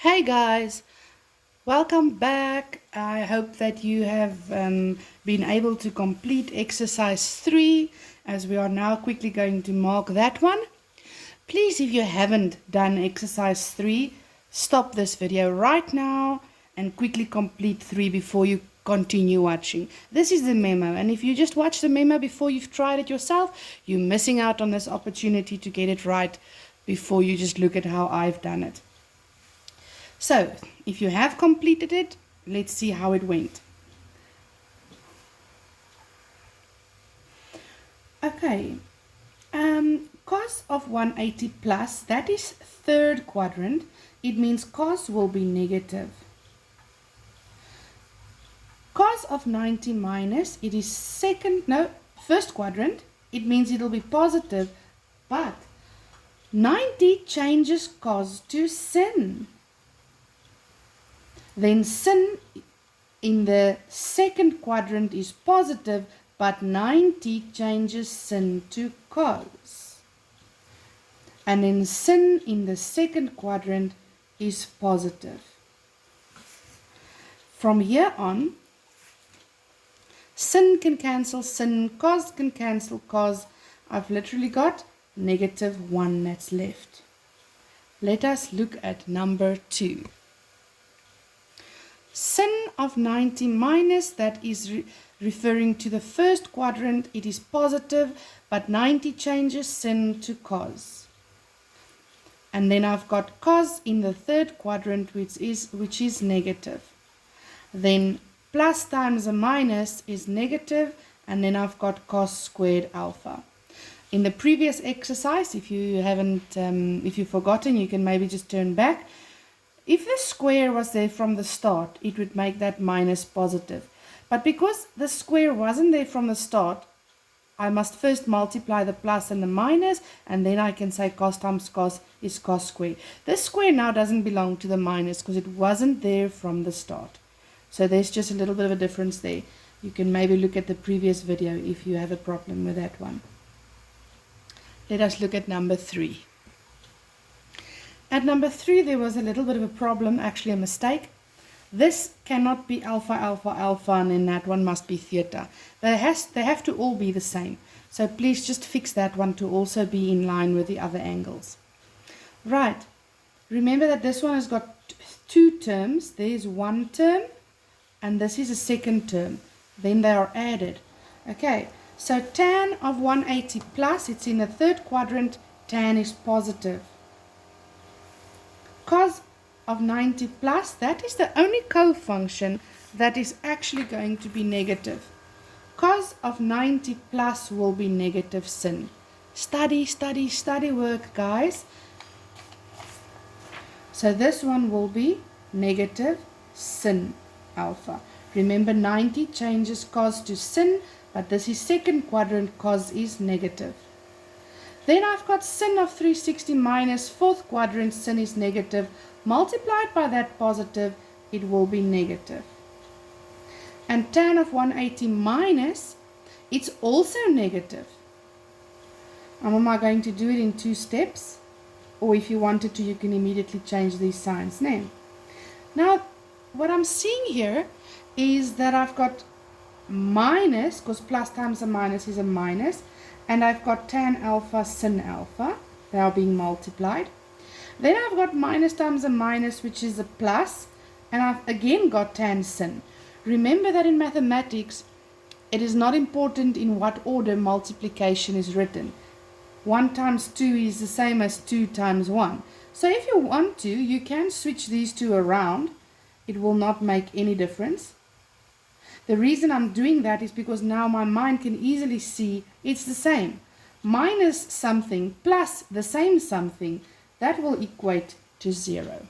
Hey guys, welcome back. I hope that you have been able to complete exercise 3 as we are now quickly going to mark that one. Please, if you haven't done exercise 3, stop this video right now and quickly complete 3 before you continue watching. This is the memo, and if you just watch the memo before you've tried it yourself, you're missing out on this opportunity to get it right before you just look at how I've done it. So, if you have completed it, let's see how it went. Okay, cos of 180 plus, that is third quadrant. It means cos will be negative. Cos of 90 minus, it is first quadrant. It means it'll be positive, but 90 changes cos to sin. Then sin in the second quadrant is positive, but 90 changes sin to cos. And then sin in the second quadrant is positive. From here on, sin can cancel sin, cos can cancel cos. I've literally got -1 that's left. Let us look at number 2. Sin of 90 minus, that is referring to the first quadrant, it is positive, but 90 changes sin to cos. And then I've got cos in the third quadrant, which is negative. Then plus times a minus is negative, and then I've got cos squared alpha. In the previous exercise, if you've forgotten, you can maybe just turn back. If the square was there from the start, it would make that minus positive. But because the square wasn't there from the start, I must first multiply the plus and the minus, and then I can say cos times cos is cos squared. This square now doesn't belong to the minus because it wasn't there from the start. So there's just a little bit of a difference there. You can maybe look at the previous video if you have a problem with that one. Let us look at number 3. At number 3, there was a little bit of a problem, actually a mistake. This cannot be alpha, alpha, alpha, and then that one must be theta. They have to all be the same. So please just fix that one to also be in line with the other angles. Right. Remember that this one has got 2 terms. There's one term, and this is a second term. Then they are added. Okay, so tan of 180 plus, it's in the third quadrant, tan is positive. Cos of 90 plus, that is the only cofunction that is actually going to be negative. Cos of 90 plus will be negative sin. Study, study, study work, guys. So this one will be negative sin alpha. Remember, 90 changes cos to sin, but this is second quadrant, cos is negative. Then I've got sin of 360 minus fourth quadrant, sin is negative. Multiplied by that positive, it will be negative. And tan of 180 minus, it's also negative. Am I going to do it in 2 steps? Or if you wanted to, you can immediately change these signs now. Now, what I'm seeing here is that I've got minus, because plus times a minus is a minus, and I've got tan alpha, sin alpha. They are being multiplied. Then I've got minus times a minus, which is a plus, and I've again got tan sin. Remember that in mathematics, it is not important in what order multiplication is written. 1 times 2 is the same as 2 times 1. So if you want to, you can switch these two around. It will not make any difference. The reason I'm doing that is because now my mind can easily see it's the same. Minus something plus the same something, that will equate to 0.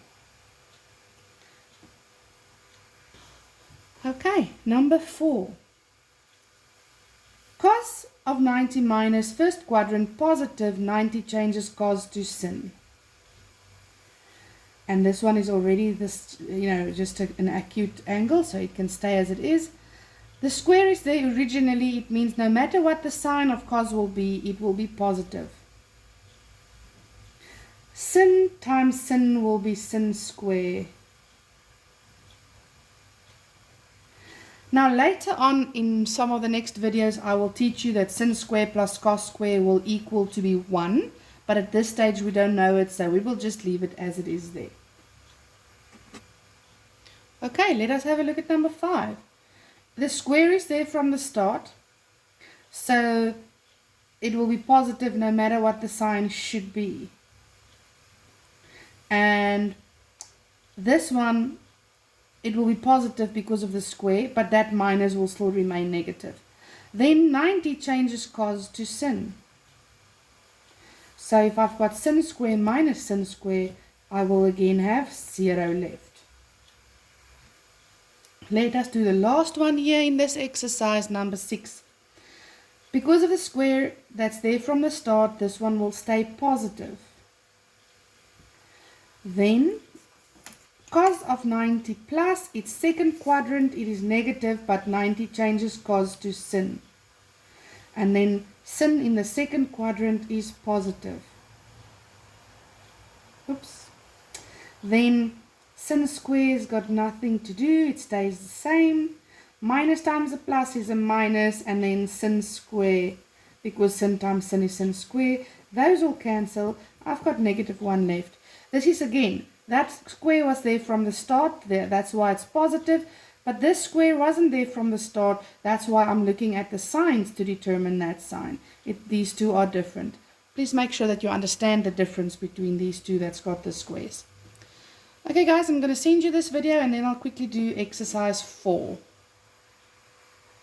Okay, number 4. Cos of 90 minus first quadrant positive, 90 changes cos to sin. And this one is already just an acute angle, so it can stay as it is. The square is there originally. It means no matter what the sign of cos will be, it will be positive. Sin times sin will be sin square. Now later on in some of the next videos I will teach you that sin square plus cos square will equal to be 1. But at this stage we don't know it, so we will just leave it as it is there. Okay, let us have a look at number 5. The square is there from the start, so it will be positive no matter what the sign should be. And this one, it will be positive because of the square, but that minus will still remain negative. Then 90 changes cos to sin. So if I've got sin square minus sin square, I will again have 0 left. Let us do the last one here in this exercise, number 6. Because of the square that's there from the start, this one will stay positive. Then cos of 90 plus, its second quadrant, it is negative, but 90 changes cos to sin. And then sin in the second quadrant is positive. Oops. Then sin square's got nothing to do, it stays the same. Minus times a plus is a minus, and then sin square, because sin times sin is sin square. Those all cancel. I've got negative 1 left. This is again, that square was there from the start, that's why it's positive. But this square wasn't there from the start, that's why I'm looking at the signs to determine that sign. These two are different. Please make sure that you understand the difference between these two that's got the squares. Okay guys, I'm going to send you this video and then I'll quickly do exercise 4.